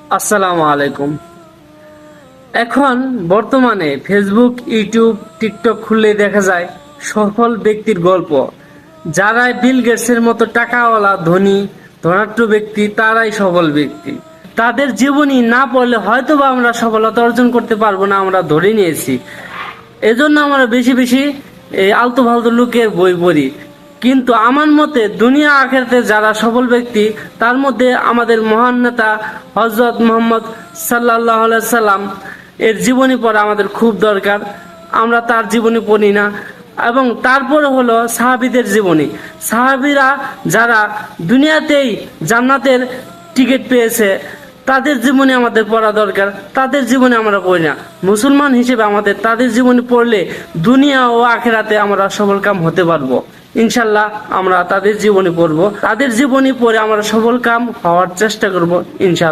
আসসালামু আলাইকুম। এখন বর্তমানে ফেসবুক, ইউটিউব, টিকটক খুললে দেখা যায় সফল ব্যক্তির গল্প। যারা বিল গেটসের মতো টাকাওয়ালা, ধনী, ধনাঢ্য ব্যক্তি, তারাই সফল ব্যক্তি। তাদের জীবনী না পড়লে হয়তোবা আমরা সফলতা অর্জন করতে পারবো না, আমরা ধরে নিয়েছি। এজন্য আমরা বেশি বেশি এই আলতু ফালতু লোকের বই পড়ি। কিন্তু আমার মতে দুনিয়া আখেরাতে যারা সফল ব্যক্তি, তার মধ্যে আমাদের মহান নেতা হযরত মুহাম্মদ সাল্লাল্লাহু আলাইহি সাল্লাম এর জীবনী পড়া আমাদের খুব দরকার। আমরা তার জীবনী পড়ি না। এবং তারপরে হলো সাহাবীদের জীবনী। সাহাবীরা যারা দুনিয়াতেই জান্নাতের টিকিট পেয়েছে, তাদের জীবনে আমাদের পড়া দরকার। তাদের জীবনে আমরা পড়ি না। মুসলমান হিসেবে আমাদের তাদের জীবনী পড়লে দুনিয়া ও আখেরাতে আমরা সফলকাম হতে পারবো। ইনশাল্লাহ আমরা তাদের জীবনী পড়বো। তাদের জীবনী পড়ে আমরা সফলকাম হওয়ার চেষ্টা করব ইনশাল্লাহ।